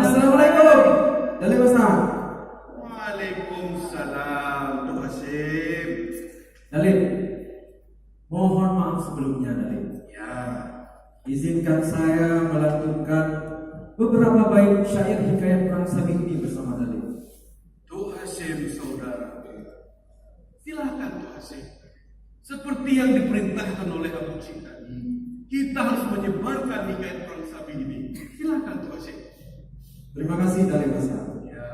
Assalamualaikum. Dalil besar. Waalaikumsalam. Tuh Hasim. Dalil. Mohon maaf sebelumnya Dalil. Ya. Izinkan saya melantunkan beberapa bait syair Hikayat Prang Sabi ini bersama Dalil. Tuh Hasim saudara. Silakan Tuh Hasim. Seperti yang diperintahkan oleh Abu Chik tadi, kita harus menyebarkan Hikayat Prang Sabi ini. Silakan Tuh Hasim. Terima kasih Dalil besar. Ya.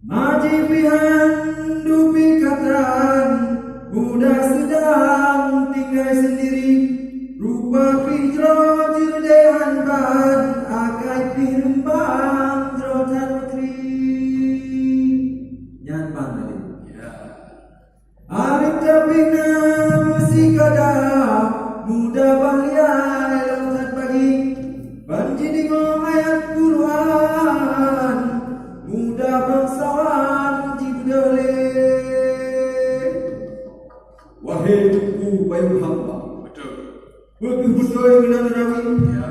Majipihan dupi katran, muda sedang tinggal sendiri. Rupa pijro jirdehan ban, akai pirembang drotan putri. Nyan ban Dalil. Ya. Arif tapina musik ada, muda baliai lautan pagi. Banji dingong ayat puluhan, muda bangsawan jibdole. Wahai tuku bayu hamba, Betul. betul menang rawi, Ya.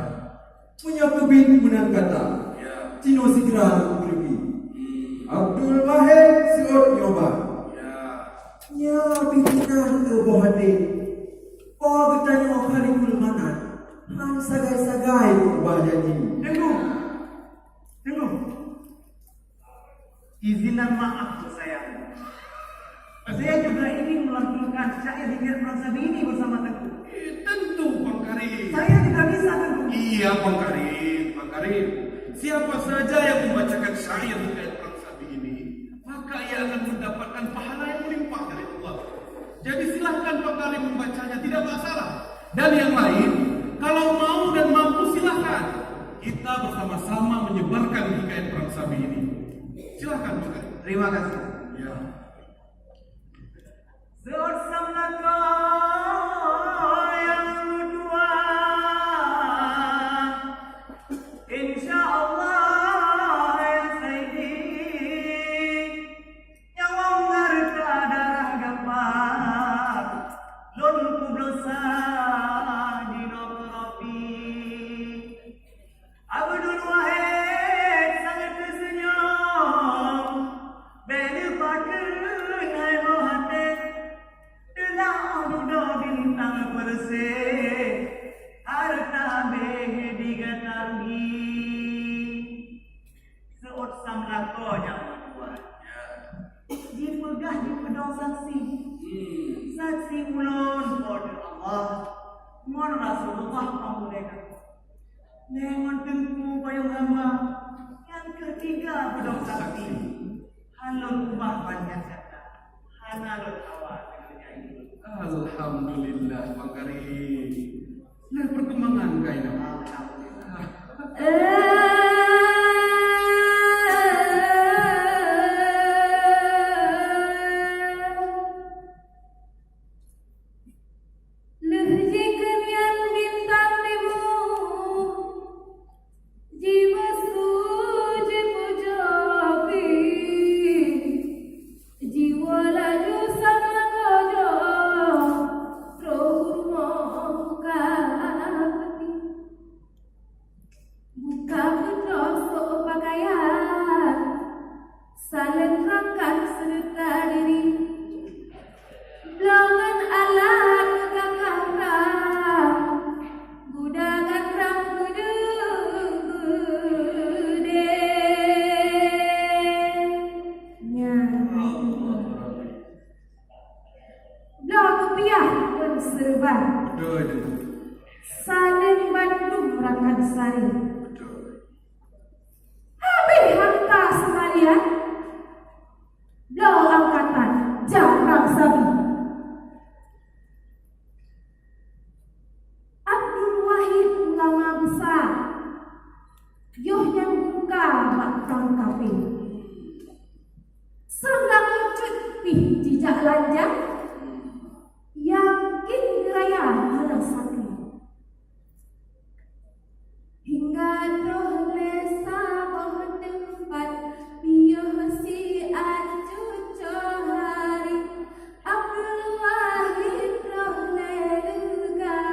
punya kebit menang kata. Ya. Cino segera pergi. Abdul Mahid seot nyoba. Ya. Nya pikiran ke bohade. Oh getanya kali kulmanan. Han sagai-sagai ubah janji. Tunggu. Izinan maaf saya. Saya juga ingin melantunkan syair Hikayat Prang Sabi ini bersama Tengku. Tentu Bang Karim. Saya tidak bisa Tengku. Iya Bang Karim. Bang Karim. Siapa saja yang membacakan syair Hikayat Prang Sabi ini, maka ia akan mendapatkan pahala yang melimpah dari Allah. Jadi silahkan Bang Karim membacanya, tidak masalah. Dan yang lain, kalau mau dan mampu silahkan. Kita bersama-sama menyebarkan Hikayat Prang Sabi ini. Silahkan Bang Karim. Terima kasih. Ya. Bersama yang berdua, insya Allah ya Sayyidi, nyawa ngarta darah gampang, lon kublosa di ropi. Abdul Wahid sangat tersenyum, beli pakai hai mohate. Tuhan Rasulullah pemuda. Nengon tengku payung hamba. Yang ketiga bedok sakti. Halul umah banyak kata. Hanalul hawa dengannya ini. Alhamdulillah Pak Karim. Nah perkembangan kayaknya. Alhamdulillah. Saling Bandung rakan sari. Habis hantar sekalian. Beliau angkatan Prang Sabi. Abdul Wahid ulama besar. Yoh yang buka batang kafe. Sanggang lucut pih jejak lanjang. Yakin raya merasakan. Hingga roh lesa boh tempat biyoh si acu cohari. Abdul Wahid roh lega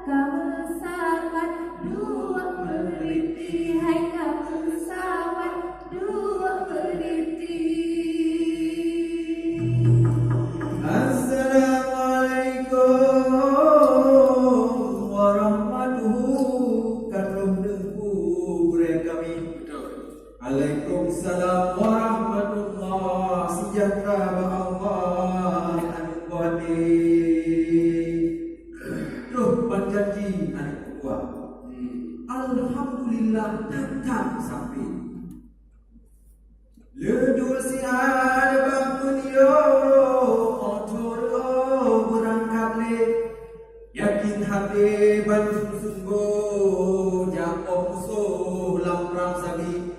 kamu sahabat dua beriti. Hai kamu sahabat dua beriti. Waalaikumsalam warahmatullahi sejahtera Allah anugerah. Terus berjanji anak buah. Alhamdulillah datang sampai. Ledul si ada bangun yo, otoro berangkat le. Yakin hati bangun sungguh, jakob musuh lamprang sabi.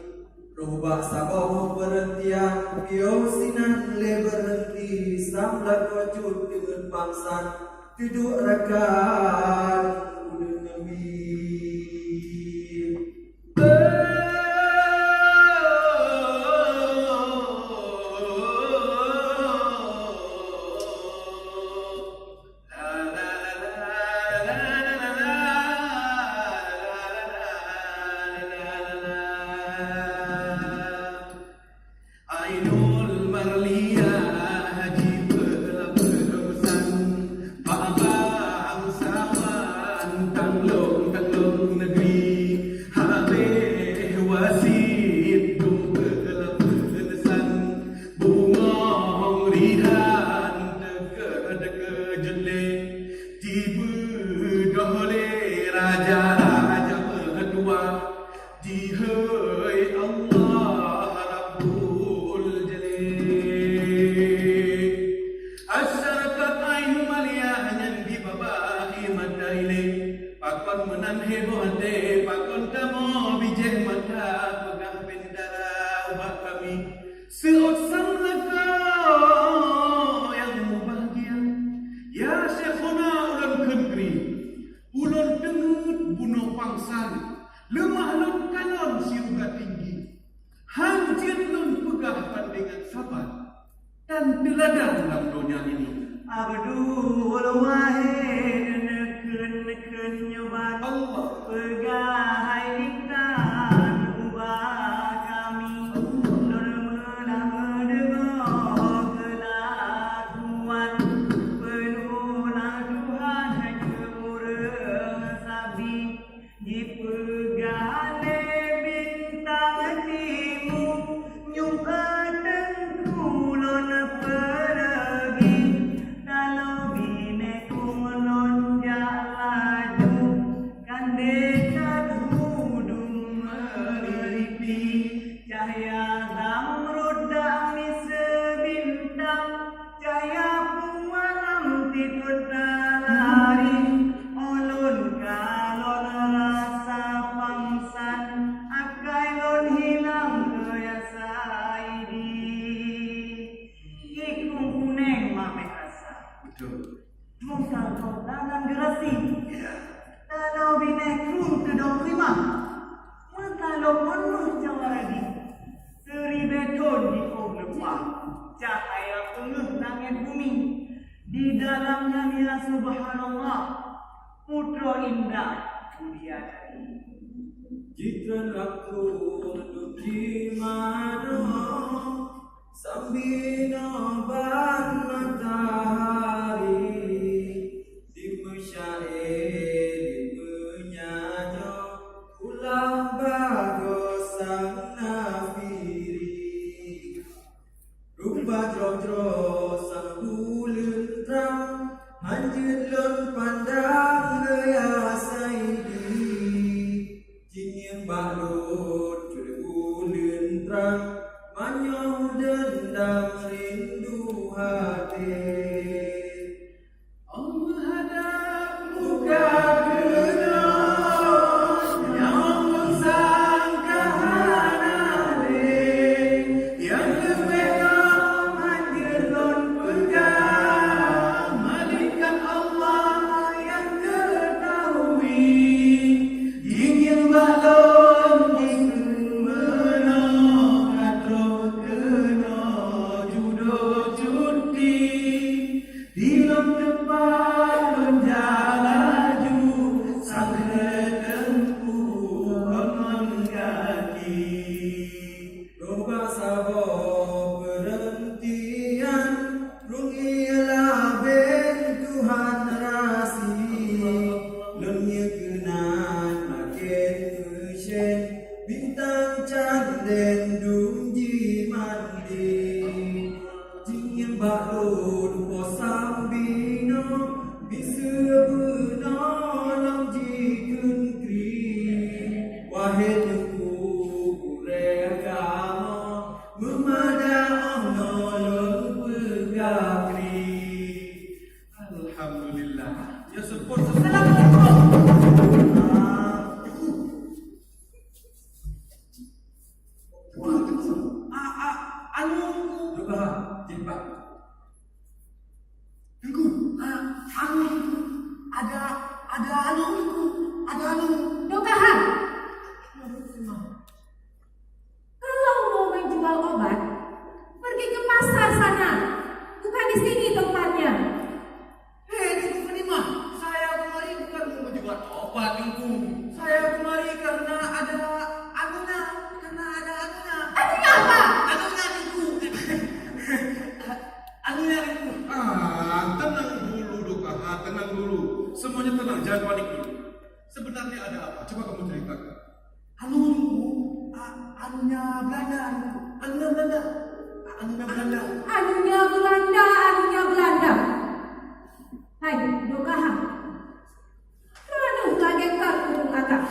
Rubah sabah berhentian, biosinan le berhenti. Samlat wajud dengan bangsan, duduk rekan udah nabi. lari ulun kalon rasa pangsan akai lon hilang gaya saidi ikung kuneng mame rasa Betul. mungkal kau dalam gerasi Ya. kalau binekrung kedong lima kalau penuh jawaradi seri beton di kau lepah cahaya pengeh langit bumi di dalamnya nila subhanallah putra indah bidadari Jika aku duki mano Sambino ban matahari Di mesyair di penyanyo Ulang bagosang nafiri Rupa jodro sang bulan terang Hanjut lon pandang gaya saidi Jinyang balut cuda bulan terang Manyong dendam rindu hati Allah hadap muka genos Yang mengsangka hanale Yang kebenar manjelon pegang Malaikat Allah yang ketahui Ingin balon ingin menang Katro kena judo cuti Di lom depan menjalaju Sang tempuh kaki Loba sabo berhentian Rung ialah ben Tuhan rasi Lemnya kenan makin kesyen Bintang canden dungji mandi Jingyang balut posam bino Bisa benolong jikun kri Wahai tengku kuregamo Memadah nolong pegakri Alhamdulillah. Ya support. anu Lupa jimpak Tengku, anu ada anu Dokahan, kalau mau menjual obat, pergi ke pasar sana. Bukan di sini tempatnya. Tengku penima, saya kemari bukan mau menjual obat Tengku. Saya kemari karena ada anunya. Artinya apa? Anunya Tengku. Anunya Tengku. Tenang dulu Doka, tenang dulu. Semuanya tenang, jangan panik dulu. Sebenarnya ada apa? Coba kamu ceritakan. Anunya Belanda. Anunya Belanda. Anunya Belanda. Hai, Dokahan. Kerana kagetkan burung akak.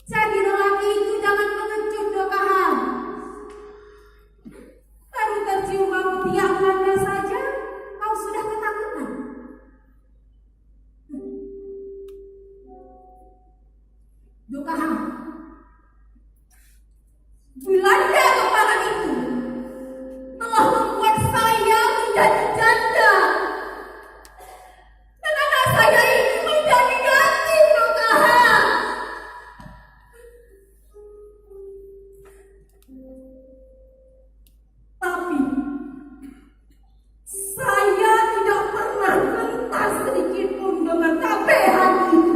Jadi lelaki itu jangan mengecut, Dokahan. Baru tercium bau tiak Belanda saja, kau sudah ketakutan. Dokahan. Belanda kemarin itu telah membuat saya menjadi janda. Dan anak saya ini menjadi yatim, Dokahan. Tapi saya tidak pernah gentar sedikit pun dengan kabehan itu.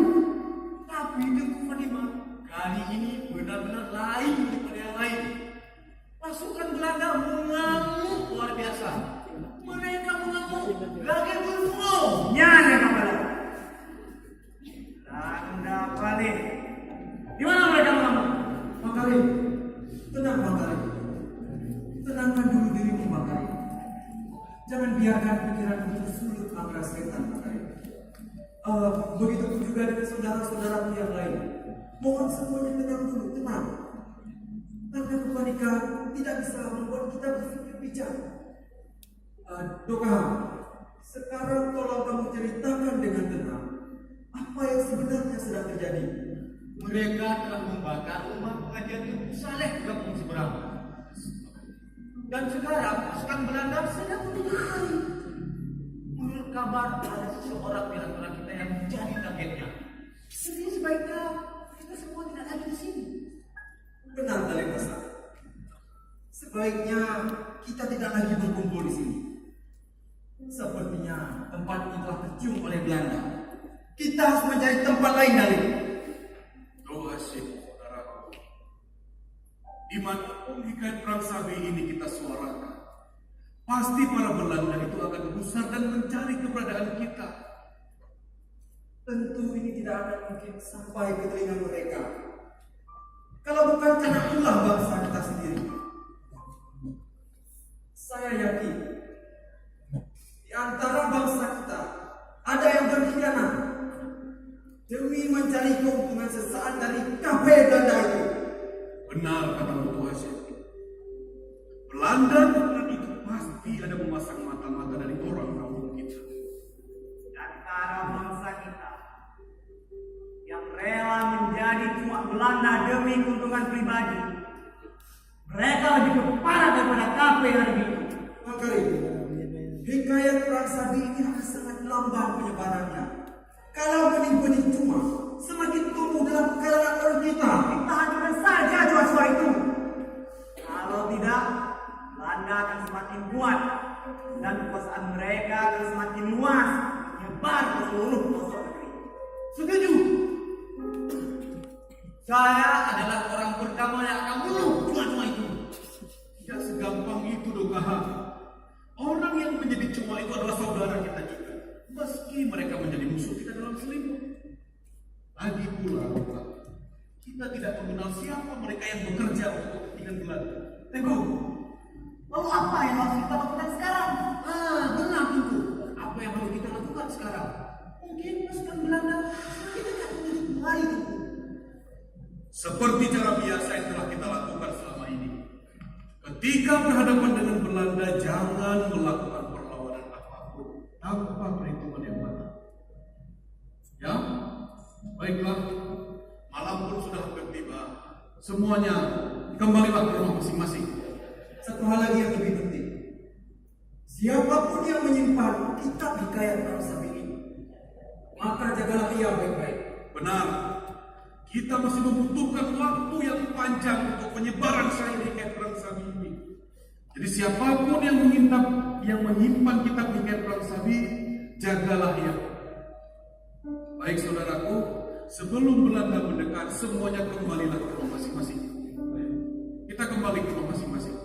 Tapi Tengku Fanima, kali ini benar-benar lain daripada yang lain. Pasukan Belanda mengamuk luar biasa. Mereka mengamuk lagi berfungau. Nyana kepala. Belanda balik. Di mana mereka mengamuk? Makarim, tenang Makarim. Tenangkan dulu dirimu Makarim. Jangan biarkan pikiranmu tersulut angka setan Makarim. Begitupun juga dengan saudara-saudaramu yang lain. Mohon semuanya tenang dulu, tenang. Karena kepanikan tidak bisa membuat kita berpikir bijak. Doka, sekarang tolong kamu ceritakan dengan tenang apa yang sebenarnya sedang terjadi. Mereka telah membakar rumah pengajian Ibu Saleh di kampung seberang. Dan sekarang pasukan Belanda sedang menuju kemari. Menurut kabar ada seseorang di antara kita yang menjadi targetnya. Jadi sebaiknya kita semua tidak lagi di sini. Benar, Dalek Besar. Sebaiknya kita tidak lagi berkumpul di sini. Sepertinya tempat ini telah tercium oleh Belanda. Kita harus mencari tempat lain, Dalek. Doa Syekh, saudaraku. Dimanapun Hikayat Prang Sabi ini kita suarakan, pasti para Belanda itu akan gusar dan mencari keberadaan kita. Tentu ini tidak akan mungkin sampai ke telinga mereka. Kalau bukan karena ulah bangsa kita sendiri. Saya yakin di antara bangsa kita ada yang berkhianat demi mencari keuntungan sesaat dari kafe Belanda itu. Benar kata Tua Syekh. Belanda itu pasti ada memasang mata-mata dari orang kampung kita. Di antara bangsa kita yang rela menjadi cuma Belanda demi keuntungan pribadi, mereka lebih keparat daripada kafe hari itu. Makanya Hikayat Prang Sabi ini akan sangat lamban penyebarannya. Kalau benih-benih cuma semakin tumbuh dalam kalangan orang kita. Kita hancurkan saja suara itu. Kalau tidak, Belanda akan semakin kuat dan kekuasaan mereka akan semakin luas, menyebar ke seluruh pelosok negeri. Setuju. Saya adalah orang pertama yang akan bunuh cuma-cuma itu. Tidak segampang itu, Dogaha. Orang yang menjadi cuma itu adalah saudara kita juga. Meski mereka menjadi musuh kita dalam selimut. Lagi pula, kita tidak mengenal siapa mereka yang bekerja untuk kepentingan Belanda. Teguh, lalu apa yang harus kita lakukan sekarang? Benar Tuku. Apa yang harus kita lakukan sekarang? Mungkin pasukan Belanda semakin dekat menuju kemari Tuku. Seperti cara biasa yang telah kita lakukan selama ini. Ketika berhadapan dengan Belanda, jangan melakukan perlawanan apapun tanpa perhitungan yang matang. Ya, baiklah. Malam pun sudah hampir tiba. Semuanya kembalilah ke rumah masing-masing. Satu hal lagi yang lebih penting. Siapapun yang menyimpan kitab Hikayat Prang Sabi ini, maka jagalah ia baik-baik. Benar. Kita masih membutuhkan waktu yang panjang untuk penyebaran syair Hikayat Prang Sabi ini. Jadi siapapun yang menyimpan kitab Hikayat Prang Sabi, jagalah ia. Baik saudaraku, sebelum Belanda mendekat, semuanya kembalilah ke rumah masing-masing. Kita kembali ke rumah masing-masing.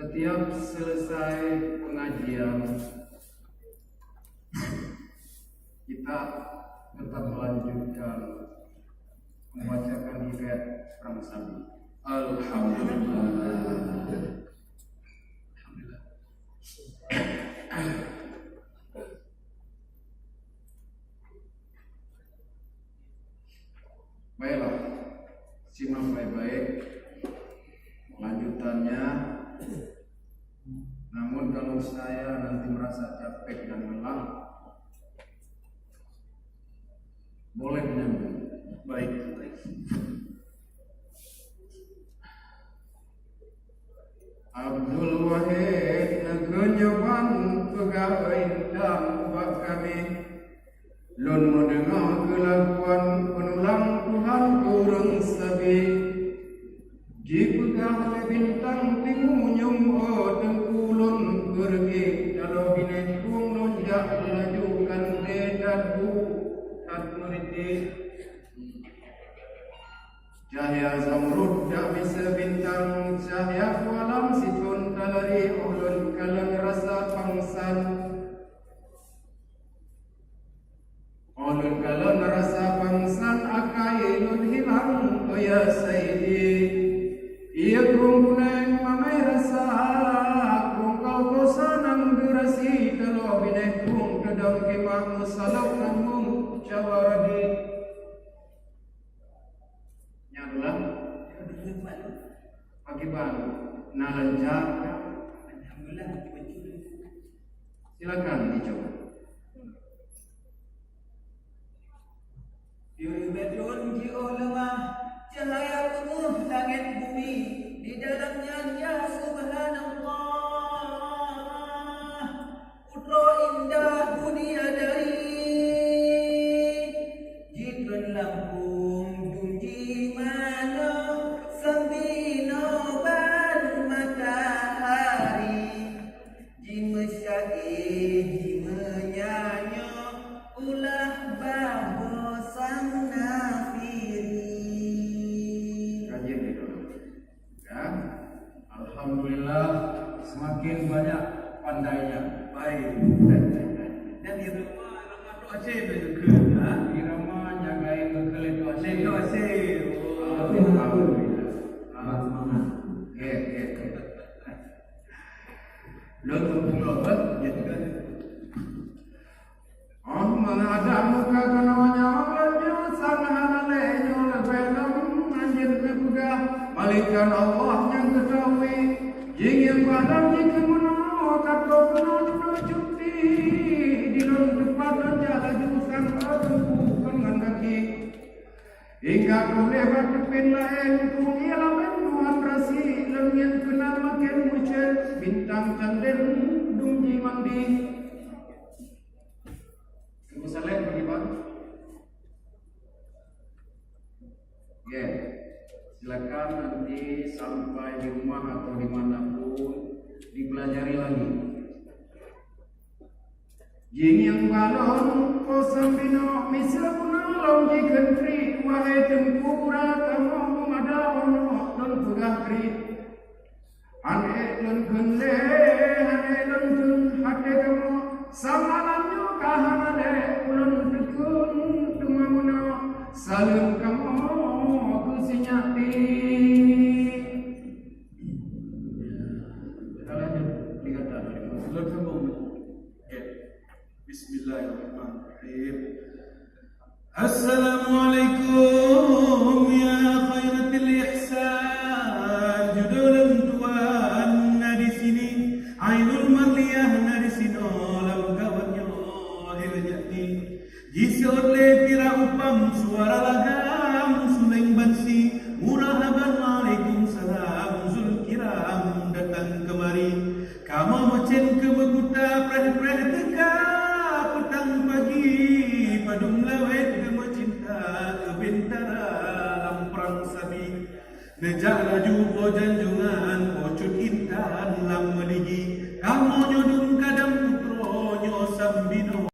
Setiap selesai pengajian, kita tetap melanjutkan membacakan Hikayat Prang Sabi. Alhamdulillah. Baiklah, simak baik-baik lanjutannya. Namun kalau saya nanti merasa capek dan lelah, boleh menyambung. Baik. Abdul Wahid Ngenyobang Lun mendengar kelakuan penulang Tuhan kurang sabi. Jipegah le bintang timu nyum tengkulun pergi kalau bine kung nonjak lajukan dedadu tat meriti. Cahaya zamrud dak bisa bintang cahaya walam situn talari ulun kalang rasa pangsan. Ulun kalang rasa pangsan akai lun hilang ya sayyidi. Ia kung kuneng mamay rasa kung kau kosanang gerasi kalau binek kung kadang kemang musalok nang mung cawaradi. Nyadulah pagi bang nalanjak. Alhamdulillah betul. Silakan dicoba. Yuri bedun ji'o lemah, cahaya penuh langit bumi, di dalamnya ya subhanallah. Putra indah dunia dari, jikran lampung dunji mana, sambino ban matahari, jimesyai jimenyanyo, ulah baho sang nafiri. Kajian itu. Ya. Alhamdulillah semakin banyak pandainya. Baik. Dan irama tu Aceh betul ke? Irama jagai bekal itu Aceh. Itu Aceh. Alhamdulillah. Semangat. Okey. Lo tumpung lobat ya juga. Oh, mana ada muka kanawanya olehnya sangat leño lebelam anjir kebuka malikan Allah yang ketahui jing yang padam jing kemenau kato penuh cuti di dalam depan aja jurusan tempuh dengan kaki hingga kau lewat depin lain kung ialah Tuhan rasi lengyan kenal makin mucet bintang candil dungji mandi. Ibu Saleh bagaimana? Ya, silakan nanti sampai di rumah atau dimanapun dipelajari lagi. Jing yang balon kosam bino misal punalong di kentri wahai tempura kamu ada ono non pegahri. Ane non kende ane non hati kamu samalanyo kahanade ulun tekun tumamuna salim kamu kusinyati. Kita lanjut dikata Belum sambung. Ya. Bismillahirrahmanirrahim. Assalamualaikum ya khairatul ihsan. Judul tuan di sini Ainul Marliyah di sini lam kawannya hirjati. Jisi oleh pira upam suara lagam suneng bansi murahaban waalaikumsalam zulkiram datang kemari. Kamu macen ke beguta preh-preh teka petang pagi padung lawet gema cinta ke bentara lam perang sabi. Nejak laju po janjungan po cut intan lam meligi. Kamu nyodung kadang putro nyo sambino